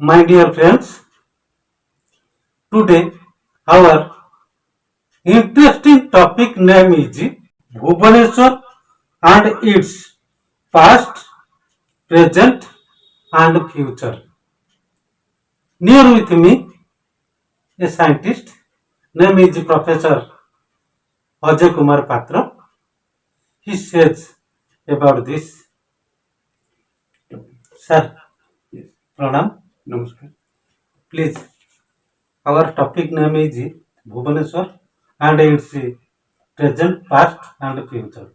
My dear friends, today our interesting topic name is Bhubaneswar and its past, present and future. Near with me, a scientist, name is Professor Ajay Kumar Patra. He says about this. Sir, Yes, Pranam, namaskar. please. Our topic name is Bhubaneswar and its present, past and future.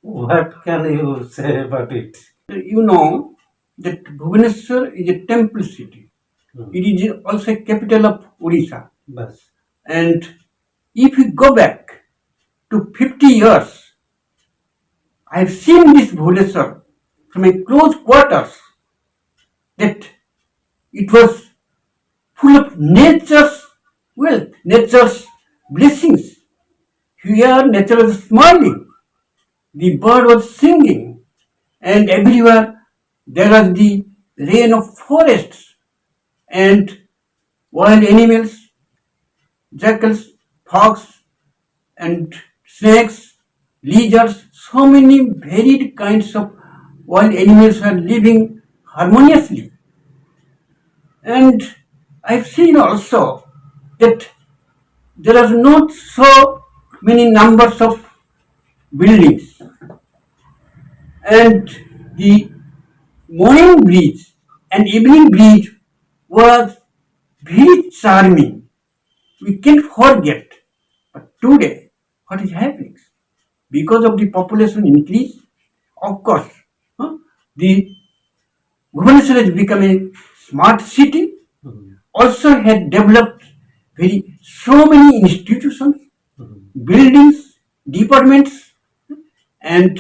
What can you say about it? You know that Bhubaneswar is a temple city. Hmm. It is also a capital of Odisha. Bas. And if we go back to 50 years, I have seen this Bhubaneswar from a close quarters that it was full of nature's wealth, nature's blessings. Here nature was smiling, the bird was singing, and everywhere there was the rain of forests and wild animals, jackals, fox, and snakes, lizards, so many varied kinds of wild animals are living harmoniously. And I've seen also that there are not so many numbers of buildings, and the morning breeze and evening breeze was very charming. We can't forget. But today, what is happening? Because of the population increase, of course, the Bhubaneswar has become a smart city, also had developed very so many institutions, buildings, departments, and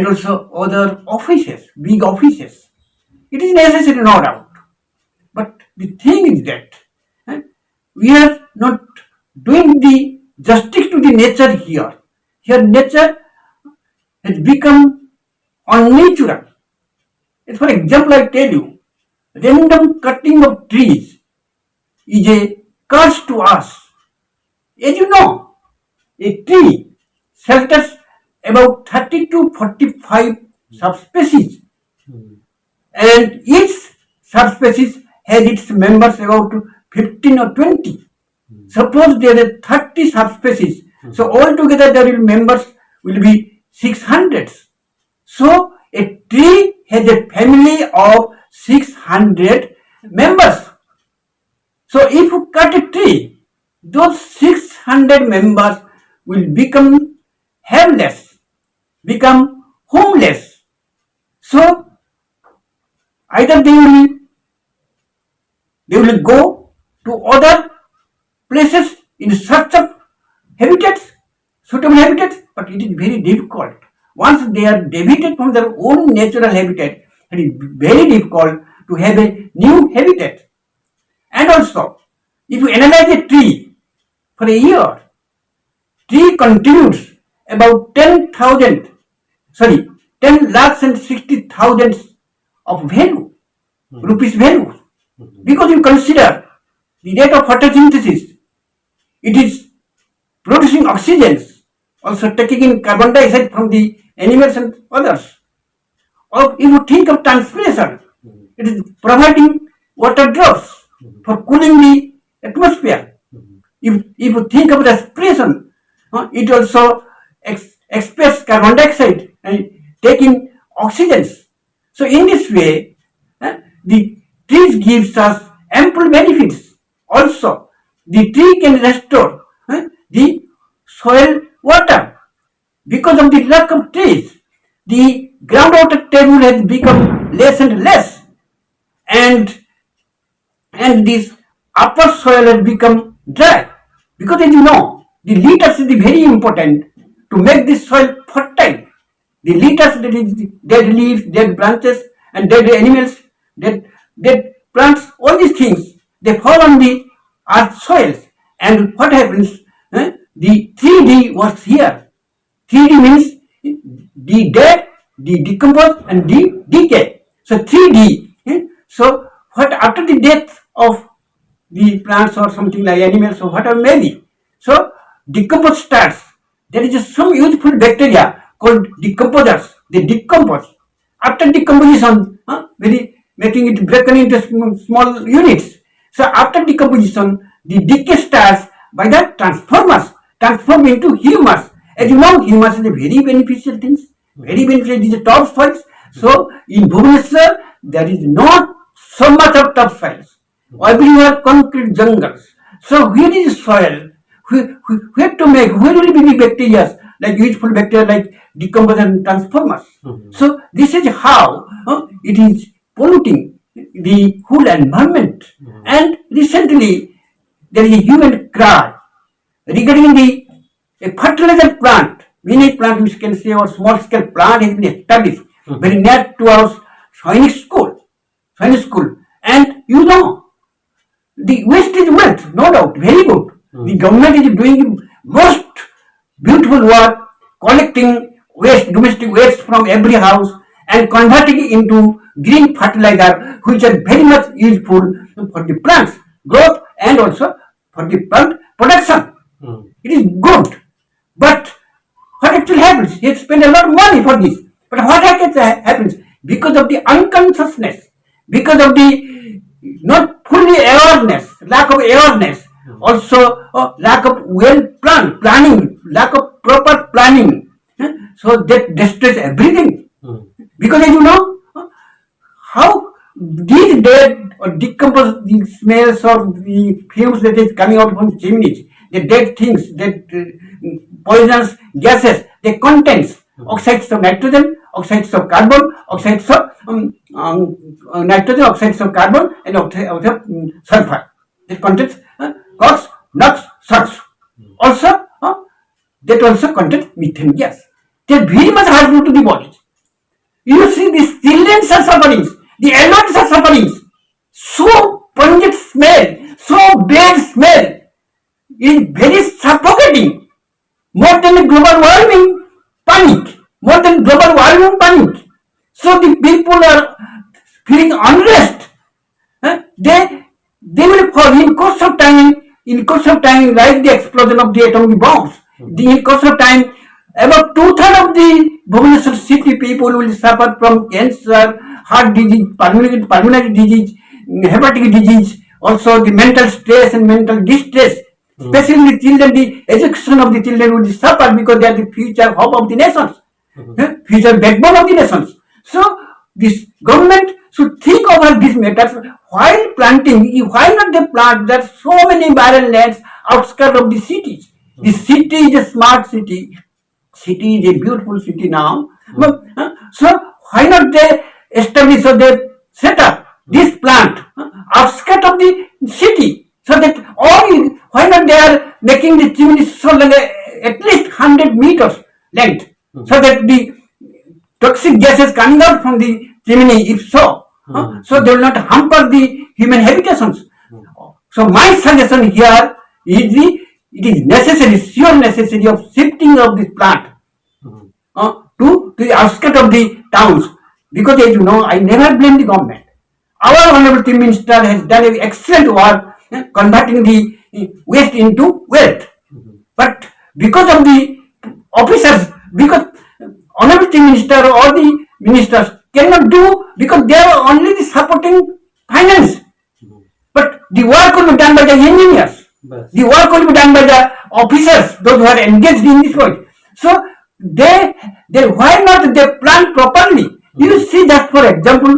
also other offices, big offices. It is necessary, no doubt. But the thing is that eh, we are not doing the justice to the nature here. Here nature has become unnatural. For example, I tell you, random cutting of trees is a curse to us. As you know, a tree shelters about 30 to 45 subspecies, and each subspecies has its members about 15 or 20. Suppose there are 30 subspecies, so altogether there will members will be 600. So a tree has a family of 600 members. So if you cut a tree, those 600 members will become helpless, become homeless. So either they will go to other places in search of habitats, suitable habitats, but it is very difficult. Once they are deviated from their own natural habitat, it is very difficult to have a new habitat. And also, if you analyze a tree for a year, tree contributes about 10 lakhs and 60,000 of value, rupees value. Because you consider the rate of photosynthesis, it is producing oxygen, also taking in carbon dioxide from the animals and others. Or if you think of transpiration, it is providing water drops for cooling the atmosphere. If you think of respiration, it also expels carbon dioxide and taking oxygen. So in this way, the trees gives us ample benefits. Also, the tree can restore the soil water. Because of the lack of trees, the groundwater table has become less and less, and this upper soil has become dry. Because as you know, the litters is very important to make this soil fertile. The litters, that is dead leaves, dead branches, and dead animals, dead plants, all these things, they fall on the earth soils. And what happens? The 3D works here. 3D means the dead, the decompose, and the decay. So 3D So what after the death of the plants or something like animals or whatever may be, so decompose starts. There is some useful bacteria called decomposers. They decompose. After decomposition, very making it broken into small units. So after decomposition, the decay starts by the transformers, transform into humus. As you know, humus is a very beneficial thing, very beneficial. It is a topsoils. So in Bhubaneswar, there is not so much of topsoils. Everywhere concrete jungles. So where is soil? Where to make? Where will be the bacteria like useful bacteria like decomposers and transformers? So this is how it is polluting the whole environment. And recently there is a human cry regarding the a fertilizer plant, mini plant which can say or small scale plant has been established very near to our Sainik school. Sainik school. And you know, the waste is wealth, no doubt, very good. The government is doing most beautiful work, collecting waste, domestic waste from every house and converting it into green fertilizer, which are very much useful for the plants growth and also for the plant production. It is good. But what actually happens? He spend a lot of money for this. But what happens? Because of the unconsciousness, because of the not fully awareness, lack of awareness, also lack of planning, lack of proper planning. So that destroys everything. Because as you know, how these dead or decomposed the smells or the fumes that is coming out from the chimneys, the dead things, that poisonous gases, they contains oxides of nitrogen, oxides of carbon, oxides of nitrogen, oxides of carbon, and oxides of sulfur. It contains COX, NOx, SOx. Also, that also contains methane gas. They are very much harmful to the body. You see, the children are suffering, the adults are suffering. So pungent smell, so bad smell is very suffocating. More than global warming panic. More than global warming panic. So the people are feeling unrest. They will fall in course of time. In course of time, like the explosion of the atomic bombs. In course of time, about 2/3 of the Bhubaneswar city people will suffer from cancer, heart disease, pulmonary disease, hepatic disease, also the mental stress and mental distress. Especially the children, the education of the children will suffer because they are the future hope of the nations, future backbone of the nations. So this government should think over these matters while planting. Why not they plant? There are so many barren lands outskirts of the cities. The city is a smart city. City is a beautiful city now. So why not they establish or they set up this plant outskirts of the city? So that why not they are making the chimneys so long, at least 100 meters length, so that the toxic gases coming out from the chimney, if so, so they will not hamper the human habitations. So my suggestion here is it is necessary, sure necessary of shifting of this plant to the outskirts of the towns. Because as you know, I never blame the government. Our Honorable Chief Minister has done an excellent work converting the waste into wealth. But because of the officers, because Honorable Chief Minister or the ministers cannot do, because they are only the supporting finance. But the work will be done by the engineers. The work will be done by the officers, those who are engaged in this work. So they why not they plan properly? You see that, for example,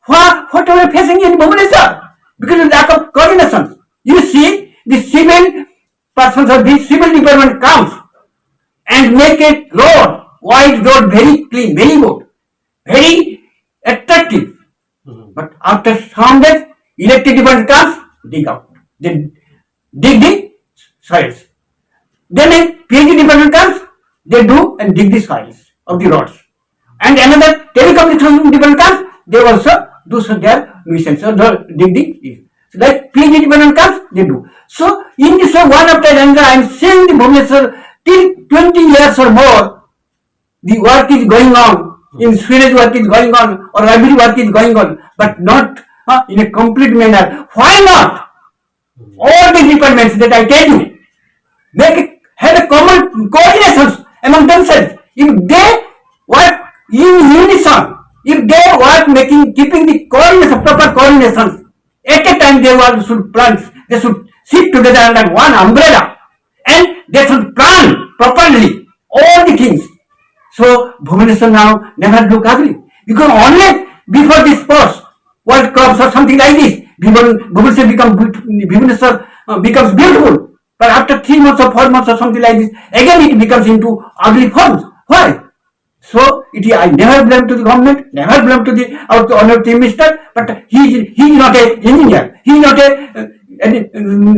what are we facing in Bhubaneswar? Because of lack of coordination. You see, the civil persons of the civil department comes and make a road, wide road, very clean, very good, very attractive. But after some days, electric department comes, dig out. They dig the soils. Then a PhD department comes, they do and dig the soils of the roads. And another telecommunication department comes, they also do so their mission. So dig the so like PhD department comes, they do. So in this way, one after another, I am seeing the Bhubaneswar till 20 years or more, the work is going on. In sewage work is going on, or every work is going on, but not in a complete manner. Why not? All the departments that I tell you, have a common coordination among themselves. If they work in unison, if they work keeping the coordination, proper coordination, at a time should plan, they should sit together under one umbrella and they should plan properly all the things. So Bhubaneswar now never look ugly because only before this sports World Cups or something like this, Bhubaneswar becomes beautiful. But after 3 months or 4 months or something like this, again it becomes into ugly forms. Why? So I never blame to the government, never blame to the our honored Prime Minister, but he is not an engineer, he is not any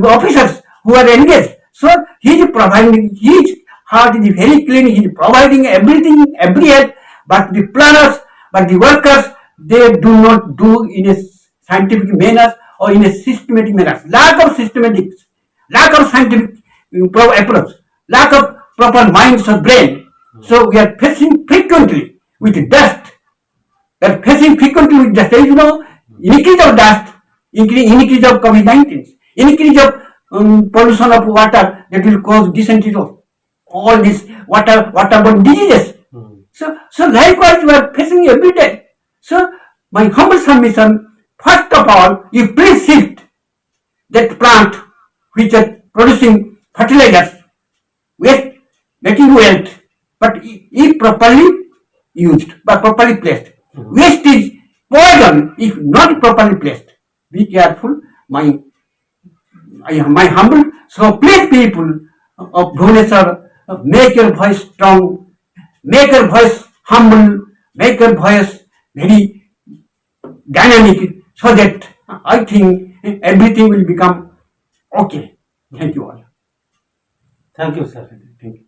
officers who are engaged. So he is providing, his heart is very clean, he is providing everything, every help, but the planners, but the workers, they do not do in a scientific manner or in a systematic manner. Lack of systematics, lack of scientific approach, lack of proper minds or brain. So we are facing frequently with dust. We are facing frequently with dust. There is no increase of dust, increase of COVID-19, increase of pollution of water that will cause dysentery of all these waterborne diseases. So likewise we are facing every day. So my humble submission, first of all, you please shift that plant which are producing fertilizers, waste, making wealth, but if properly used, but properly placed. Waste is poison if not properly placed. Be careful, my humble. So please people of Bhubaneswar, make your voice strong, make your voice humble, make your voice very dynamic, so that I think everything will become okay. Thank you all. Thank you, sir. Thank you.